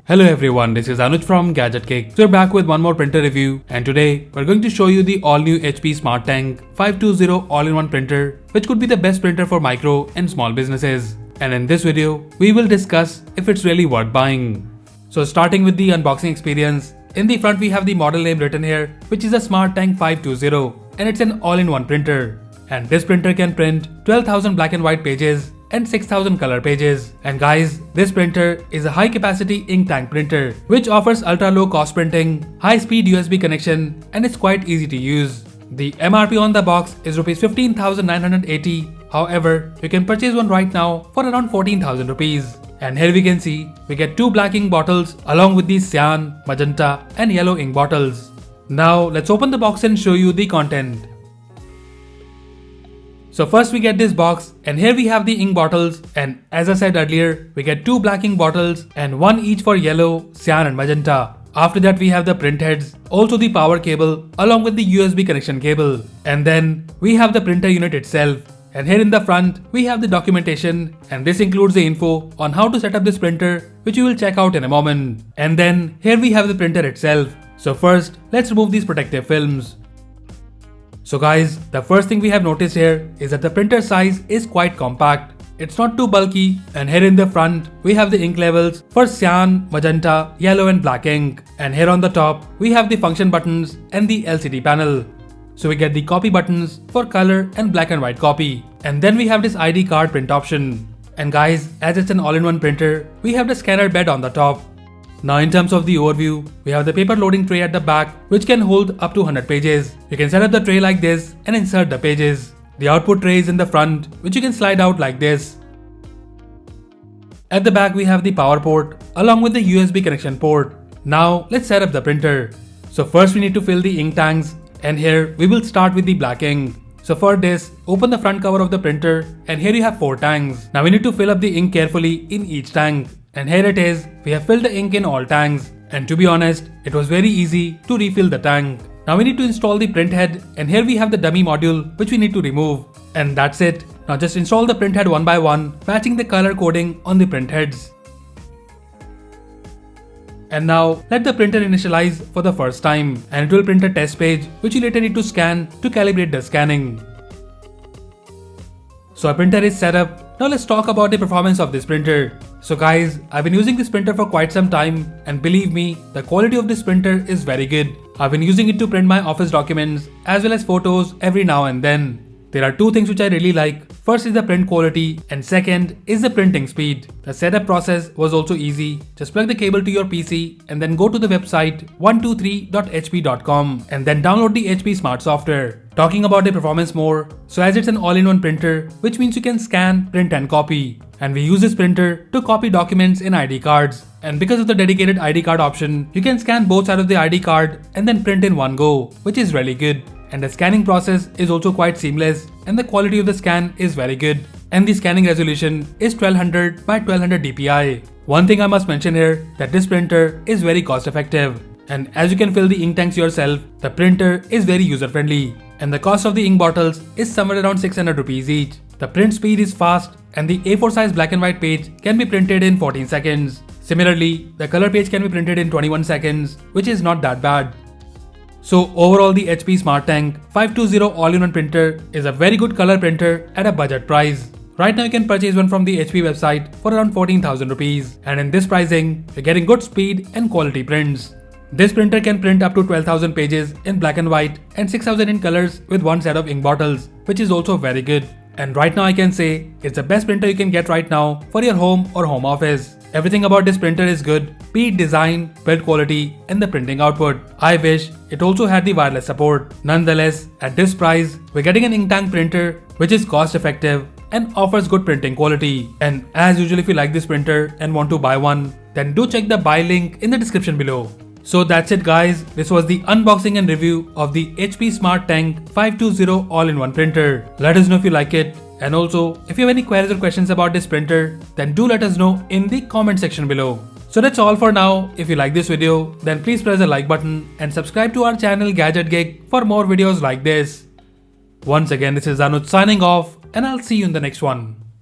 Hello everyone, this is Anuj from Gadgetgig. So we're back with one more printer review, and today we're going to show you the all-new HP Smart Tank 520 all-in-one printer, which could be the best printer for micro and small businesses. And in this video, we will discuss if it's really worth buying. So starting with the unboxing experience, in the front we have the model name written here, which is a Smart Tank 520, and it's an all-in-one printer. And this printer can print 12,000 black and white pages and 6,000 color pages. And guys, this printer is a high capacity ink tank printer which offers ultra low cost printing, high speed USB connection, and it's quite easy to use. The MRP on the box is Rs 15,980. However, you can purchase one right now for around 14,000 rupees. And here we can see we get two black ink bottles along with these cyan, magenta, and yellow ink bottles. Now let's open the box and show you the content. So first we get this box, and here we have the ink bottles, and as I said earlier, we get two black ink bottles and one each for yellow, cyan and magenta. After that we have the print heads, also the power cable along with the USB connection cable. And then we have the printer unit itself. And here in the front we have the documentation, and this includes the info on how to set up this printer, which we will check out in a moment. And then here we have the printer itself. So first let's remove these protective films. So guys, the first thing we have noticed here is that the printer size is quite compact. It's not too bulky, and here in the front we have the ink levels for cyan, magenta, yellow and black ink. And here on the top we have the function buttons and the LCD panel. So we get the copy buttons for color and black and white copy. And then we have this ID card print option. And guys, as it's an all-in-one printer, we have the scanner bed on the top. Now in terms of the overview, we have the paper loading tray at the back, which can hold up to 100 pages. You can set up the tray like this and insert the pages. The output tray is in the front, which you can slide out like this. At the back we have the power port along with the USB connection port. Now let's set up the printer. So first we need to fill the ink tanks, and here we will start with the black ink. So for this, open the front cover of the printer, and here you have 4 tanks. Now we need to fill up the ink carefully in each tank. And here it is, we have filled the ink in all tanks. And to be honest, it was very easy to refill the tank. Now we need to install the print head, and here we have the dummy module which we need to remove. And that's it. Now just install the print head one by one, matching the color coding on the print heads. And now let the printer initialize for the first time, and it will print a test page which you later need to scan to calibrate the scanning. So our printer is set up. Now let's talk about the performance of this printer. So guys, I've been using this printer for quite some time, and believe me, the quality of this printer is very good. I've been using it to print my office documents as well as photos every now and then. There are two things which I really like. First is the print quality, and second is the printing speed. The setup process was also easy. Just plug the cable to your PC and then go to the website 123.hp.com and then download the HP Smart software. Talking about the performance more, so as it's an all-in-one printer, which means you can scan, print and copy. And we use this printer to copy documents in ID cards. And because of the dedicated ID card option, you can scan both sides of the ID card and then print in one go, which is really good. And the scanning process is also quite seamless, and the quality of the scan is very good. And the scanning resolution is 1200 by 1200 dpi. One thing I must mention here, that this printer is very cost effective. And as you can fill the ink tanks yourself, the printer is very user friendly. And the cost of the ink bottles is somewhere around 600 rupees each. The print speed is fast, and the A4 size black and white page can be printed in 14 seconds. Similarly, the color page can be printed in 21 seconds, which is not that bad. So overall, the HP Smart Tank 520 all-in-one printer is a very good color printer at a budget price. Right now you can purchase one from the HP website for around 14,000 rupees, and in this pricing, you're getting good speed and quality prints. This printer can print up to 12,000 pages in black and white and 6,000 in colors with one set of ink bottles, which is also very good. And right now I can say it's the best printer you can get right now for your home or home office. Everything about this printer is good, be it design, build quality, and the printing output. I wish it also had the wireless support. Nonetheless, at this price, we're getting an ink tank printer which is cost effective and offers good printing quality. And as usual, if you like this printer and want to buy one, then do check the buy link in the description below. So that's it guys, this was the unboxing and review of the HP Smart Tank 520 all-in-one printer. Let us know if you like it, and also if you have any queries or questions about this printer, then do let us know in the comment section below. So that's all for now. If you like this video, then please press the like button and subscribe to our channel Gadgetgig for more videos like this. Once again, this is Anuj signing off, and I'll see you in the next one.